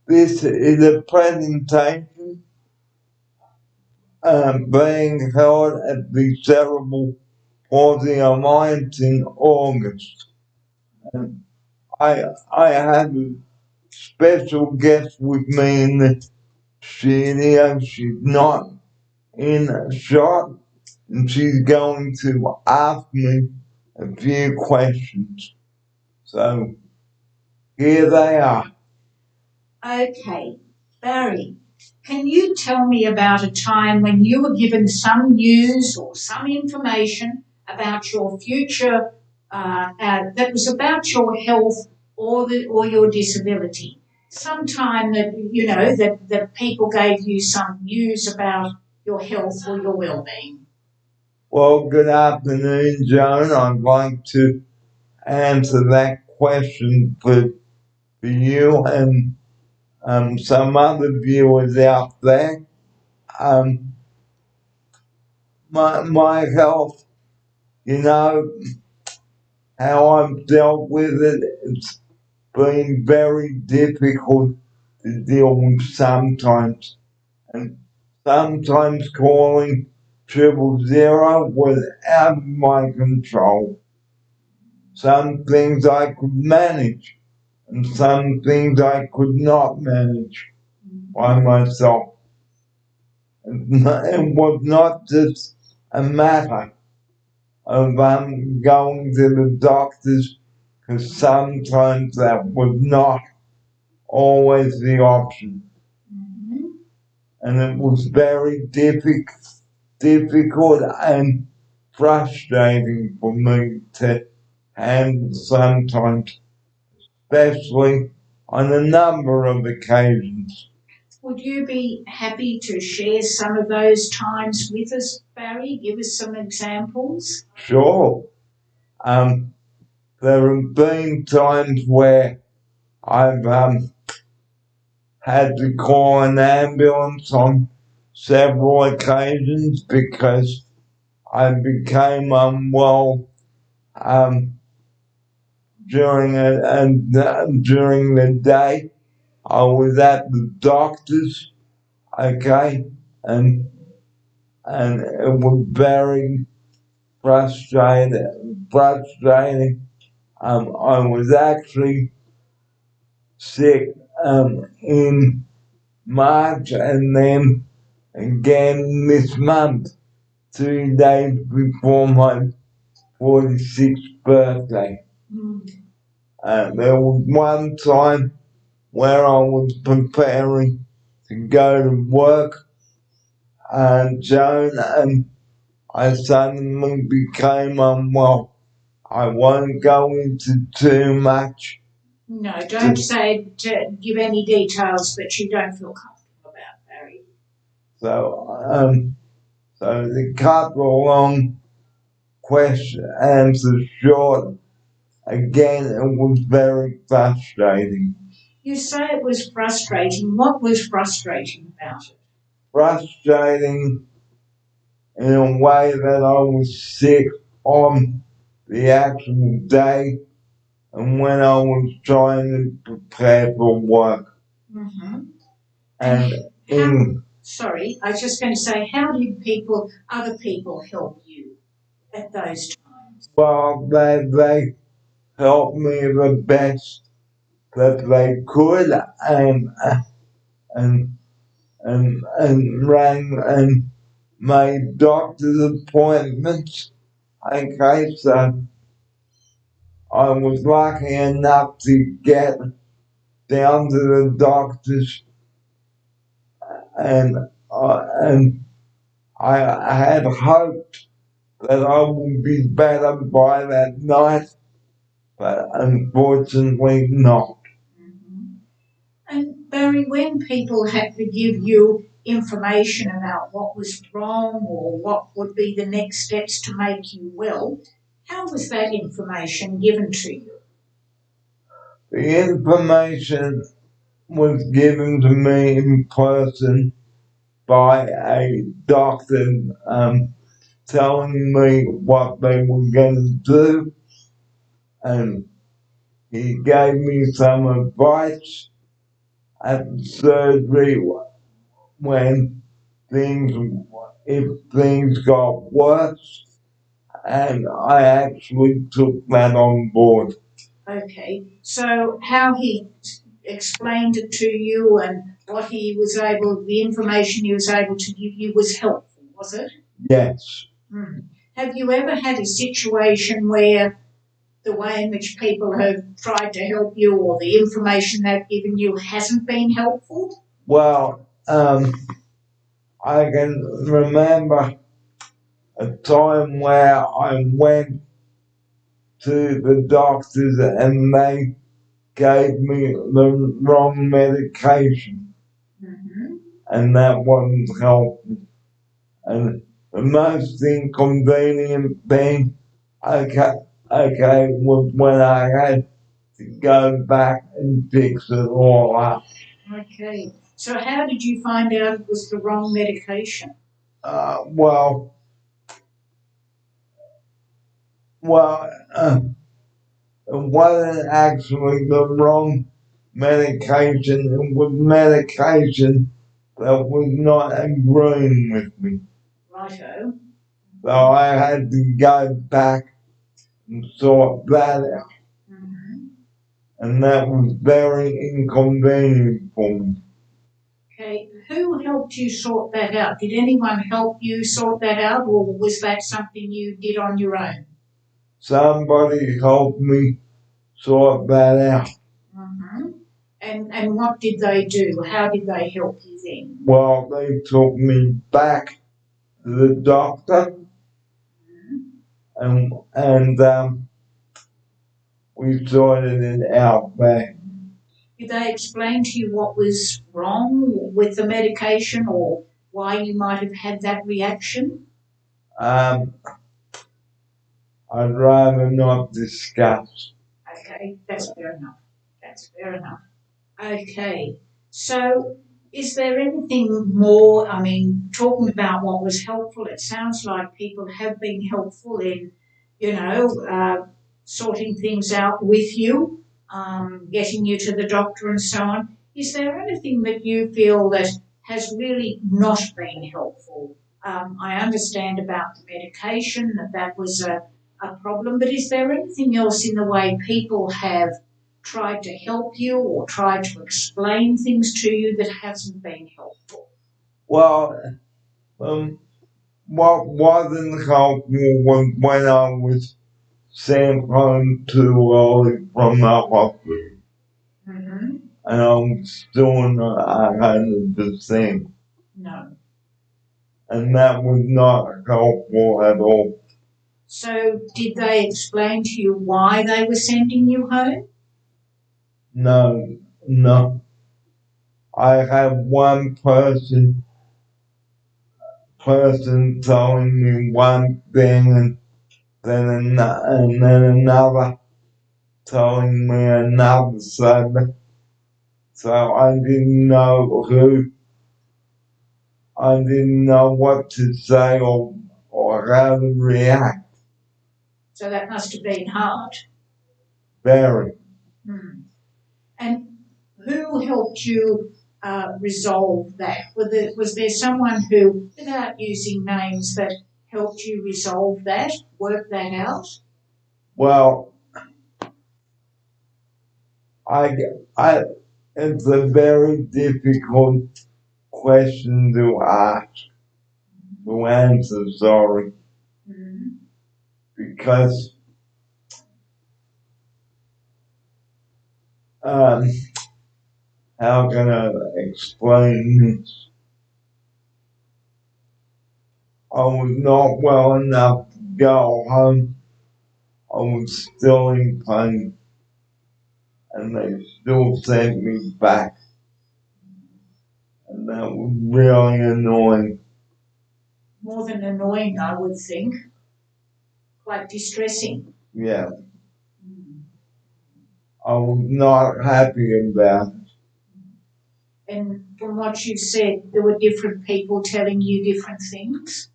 This is a presentation being held at the Cerebral Palsy Alliance in August. And I have a special guest with me in the studio. She's not in a shot, and she's going to ask me a few questions. So here they are. Okay, Barry, can you tell me about a time when you were given some news or some information about your future that was about your health or your disability? Sometime that you know that people gave you some news about your health or your well-being. Well, good afternoon, Joan. I'd like to answer that question for you and some other viewers out there. Um, my health, you know, how I've dealt with it, it's been very difficult to deal with sometimes. And sometimes calling 000 was out of my control. Some things I could manage, and some things I could not manage by myself. It was not just a matter of going to the doctors, because sometimes that was not always the option. Mm-hmm. And it was very difficult and frustrating for me to handle sometimes, especially on a number of occasions. Would you be happy to share some of those times with us, Barry? Give us some examples. Sure, there have been times where I've had to call an ambulance on several occasions because I became unwell during during the day. I was at the doctor's, okay, and it was very frustrating. I was actually sick in March and then again this month, 2 days before my 46th birthday. There was one time where I was preparing to go to work, and Joan, and I suddenly became unwell. I won't go into too much. No, don't say to give any details that you don't feel comfortable about, Barry. So to cut the long question answer short, again, it was very frustrating. You say it was frustrating. What was frustrating about it? Frustrating in a way that I was sick on the actual day and when I was trying to prepare for work. Mm-hmm. And sorry, I was just going to say, how did other people help you at those times? Well, they helped me the best that they could, and rang and made doctor's appointments. Okay, so I was lucky enough to get down to the doctor's, and I had hoped that I would be better by that night, but unfortunately not. Mm-hmm. And Barry, when people had to give you information about what was wrong or what would be the next steps to make you well, how was that information given to you? The information was given to me in person by a doctor telling me what they were going to do, and he gave me some advice, at surgery when things, if things got worse, and I actually took that on board. Okay, so how he explained it to you and what he was able, the information he was able to give you was helpful, was it? Yes. Have you ever had a situation where the way in which people have tried to help you or the information they've given you hasn't been helpful? Well, I can remember a time where I went to the doctors and they gave me the wrong medication, and that wasn't helpful. And the most inconvenient thing, okay, was when I had to go back and fix it all up. Okay, so how did you find out it was the wrong medication? Well, it wasn't actually the wrong medication. It was medication that was not agreeing with me. Righto. So I had to go back and sort that out. And that was very inconvenient for me. Okay, who helped you sort that out? Did anyone help you sort that out, or was that something you did on your own? Somebody helped me sort that out. And what did they do? How did they help you then? Well, they took me back to the doctor, and we sorted it out back. Did they explain to you what was wrong with the medication or why you might have had that reaction? I'd rather not discuss. Okay, that's fair enough. That's fair enough. Okay, so is there anything more? I mean, talking about what was helpful, it sounds like people have been helpful in, sorting things out with you, getting you to the doctor and so on. Is there anything that you feel that has really not been helpful? I understand about the medication, that was a problem, but is there anything else in the way people have tried to help you or tried to explain things to you that hasn't been helpful? Well, what wasn't helpful was when I was sent home too early from the hospital. And I'm still not 100%. No. And that was not helpful at all. So, did they explain to you why they were sending you home? No. I had one person telling me one thing and then another telling me another subject. So I didn't know what to say or how to react. So that must have been hard. Very. And who helped you resolve that? Was there someone who, without using names, that helped you resolve that, work that out? Well, it's a very difficult question to answer, sorry. Because how can I explain this? I was not well enough to go home. I was still in pain, and they still sent me back. And that was really annoying. More than annoying, I would think. Quite distressing. Yeah. I was not happy about it. And from what you said, there were different people telling you different things.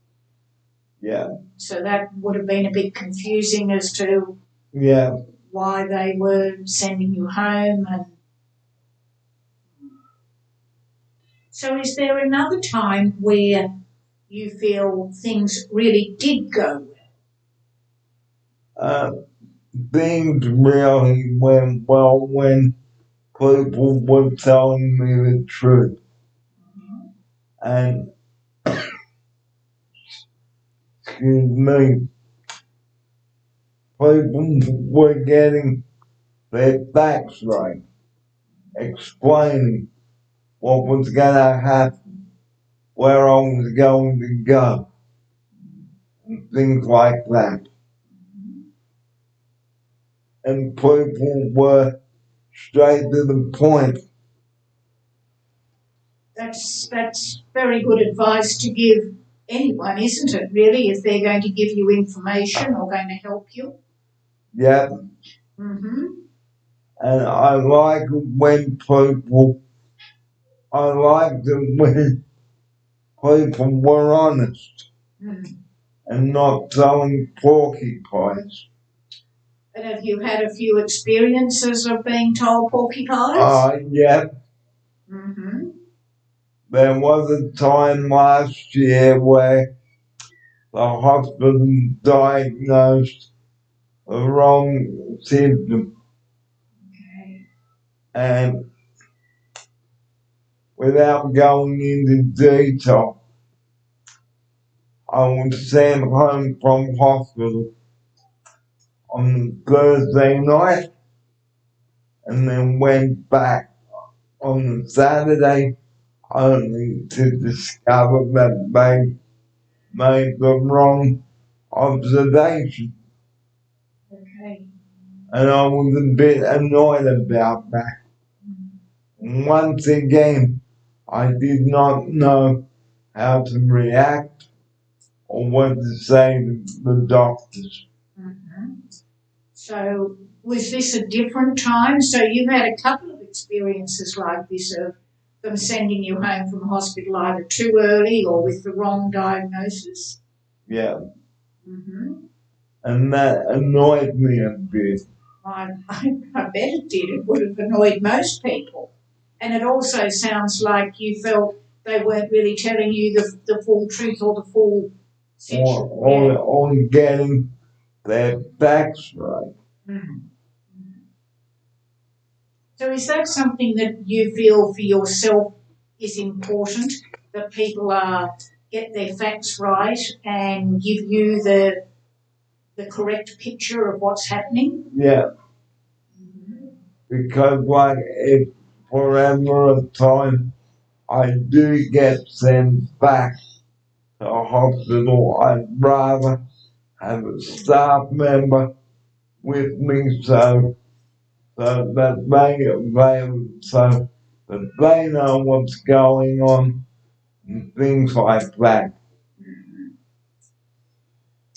Yeah. So that would have been a bit confusing as to yeah. why they were sending you home. And So is there another time where you feel things really did go Uh, things really went well when people were telling me the truth. And, excuse me, people were getting their facts right, explaining what was going to happen, where I was going to go, and things like that. And people were straight to the point. That's very good advice to give anyone, isn't it, really, if they're going to give you information or going to help you? Yeah, Mm-hmm. and I like when people, I liked it when people were honest Mm. and not telling porcupines. And have you had a few experiences of being told porcupines? Yeah, Mm-hmm. there was a time last year where the hospital diagnosed the wrong symptom, Okay. and without going into detail, I was sent home from hospital on Thursday night and then went back on Saturday only to discover that they made the wrong observation. Okay. And I was a bit annoyed about that. Once again, I did not know how to react or what to say to the doctors. Mm-hmm. So was this a different time? So you've had a couple of experiences like this of them sending you home from hospital either too early or with the wrong diagnosis? Yeah, Mm-hmm. and that annoyed me a bit. I bet it did. It would have annoyed most people. And it also sounds like you felt they weren't really telling you the full truth or the full situation. Or getting their facts right. Mm. So is that something that you feel for yourself is important, that people get their facts right and give you the correct picture of what's happening? Yeah, because like if forever a time I do get sent back to a hospital, I'd rather have a staff member with me so that they know what's going on and things like that.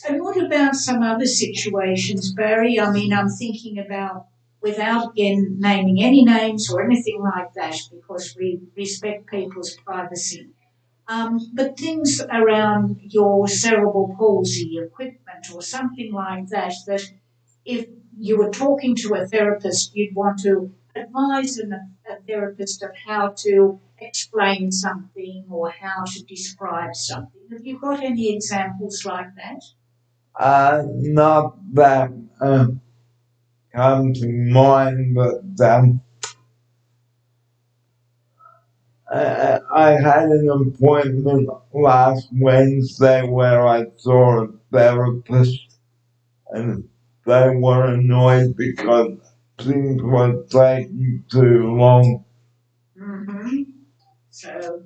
And what about some other situations, Barry? I mean, I'm thinking about, without again naming any names or anything like that, because we respect people's privacy. But things around your cerebral palsy equipment or something like that, that if you were talking to a therapist, you'd want to advise a therapist of how to explain something or how to describe something. Have you got any examples like that? Not that come to mind, but I had an appointment last Wednesday where I saw a therapist, and they were annoyed because things were taking too long. Mm-hmm. So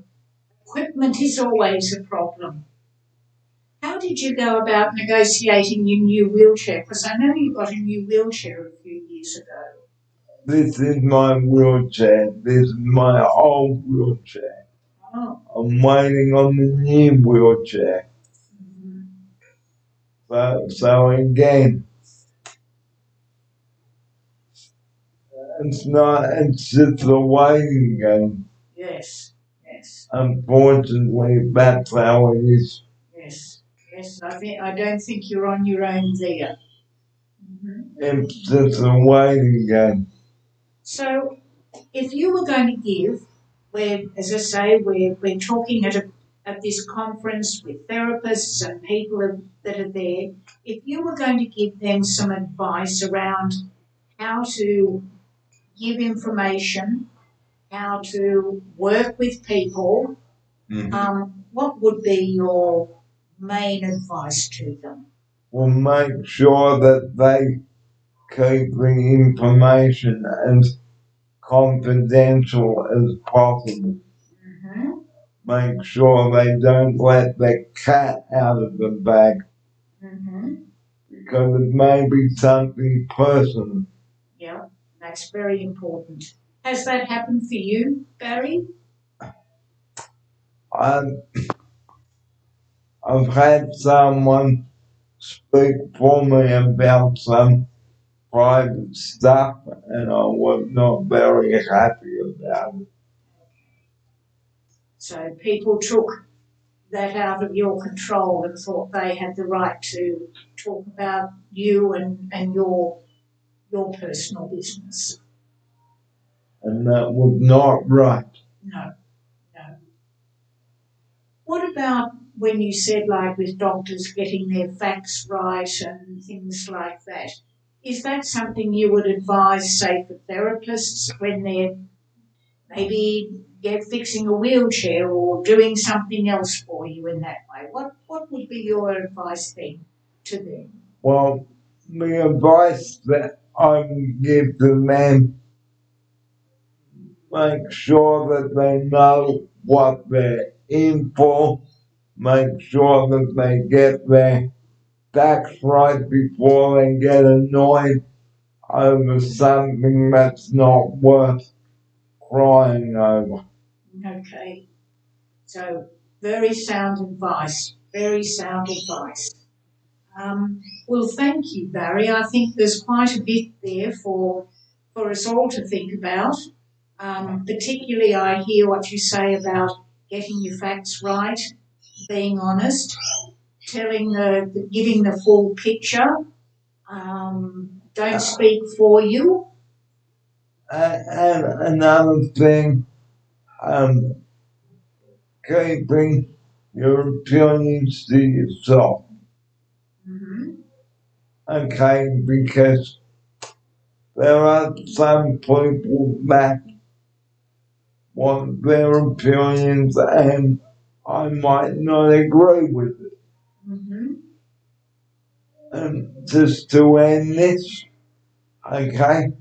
equipment is always a problem. How did you go about negotiating your new wheelchair? Because I know you got a new wheelchair a few years ago. This is my wheelchair. This is my old wheelchair. Oh. I'm waiting on the new wheelchair. Mm-hmm. So again, it's just a waiting game. Yes, yes, Unfortunately, that's how it is. yes, yes. I don't think you're on your own there. Mm-hmm. It's just a waiting game. So, if you were going to give, as I say, we're talking at this conference with therapists and people that are there. If you were going to give them some advice around how to give information, how to work with people, what would be your main advice to them? Well, make sure that they keep the information as confidential as possible. Mm-hmm. Make sure they don't let the cat out of the bag. Mm-hmm. Because it may be something personal. Yeah, that's very important. Has that happened for you, Barry? I've had someone speak for me about some private stuff, and I was not very happy about it. So people took that out of your control and thought they had the right to talk about you and your personal business. And that was not right. No, no. What about when you said, like, with doctors getting their facts right and things like that? Is that something you would advise, say, for therapists when they're maybe fixing a wheelchair or doing something else for you in that way? What would be your advice then to them? Well, the advice that I would give to them, make sure that they know what they're in for, make sure that they get their facts right before they get annoyed over something that's not worth crying over. Okay, so very sound advice, very sound advice. Well, thank you, Barry. I think there's quite a bit there for us all to think about. Particularly, I hear what you say about getting your facts right, being honest, giving the full picture. Don't speak for you. And another thing, um, keeping your opinions to yourself. Mm-hmm. Okay, because there are some people that want their opinions and I might not agree with it. Mm-hmm. And just to end this, okay,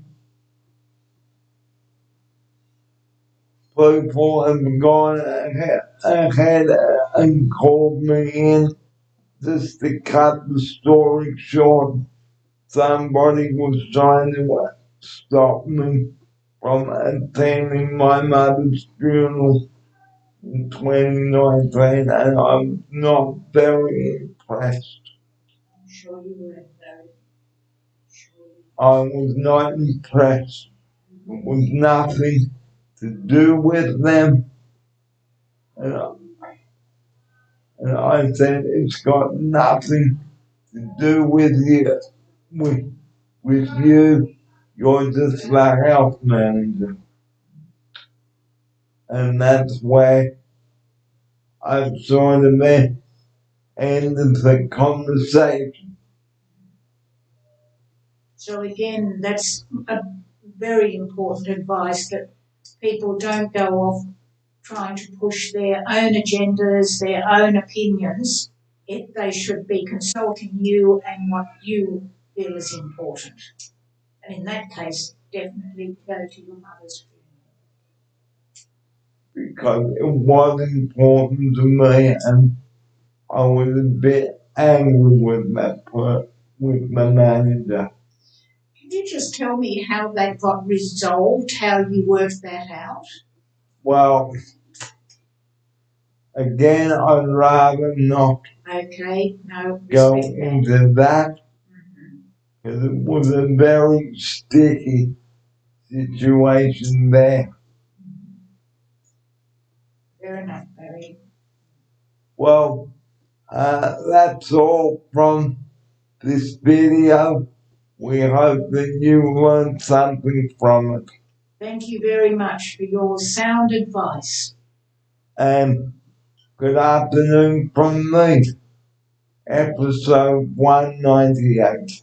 people have gone ahead and called me in just to cut the story short. Somebody was trying to stop me from attending my mother's funeral in 2019, and I'm not very impressed. I'm sure you weren't, Barry. Sure. I was not impressed. It was nothing to do with them. And I said, it's got nothing to do with you. With you, you're just the health manager. And that's where I've sort of ended the conversation. So again, that's a very important advice that people don't go off trying to push their own agendas, their own opinions. They should be consulting you and what you feel is important. And in that case, definitely go to your mother's funeral. Because it was important to me, and I was a bit angry with with the manager. Can you just tell me how that got resolved, how you worked that out? Well, again, I'd rather not Okay, no, go respect that. into that Mhm. because it was a very sticky situation there. Fair enough, Barry. Well, that's all from this video. We hope that you learned something from it. Thank you very much for your sound advice. And good afternoon from me, episode 198.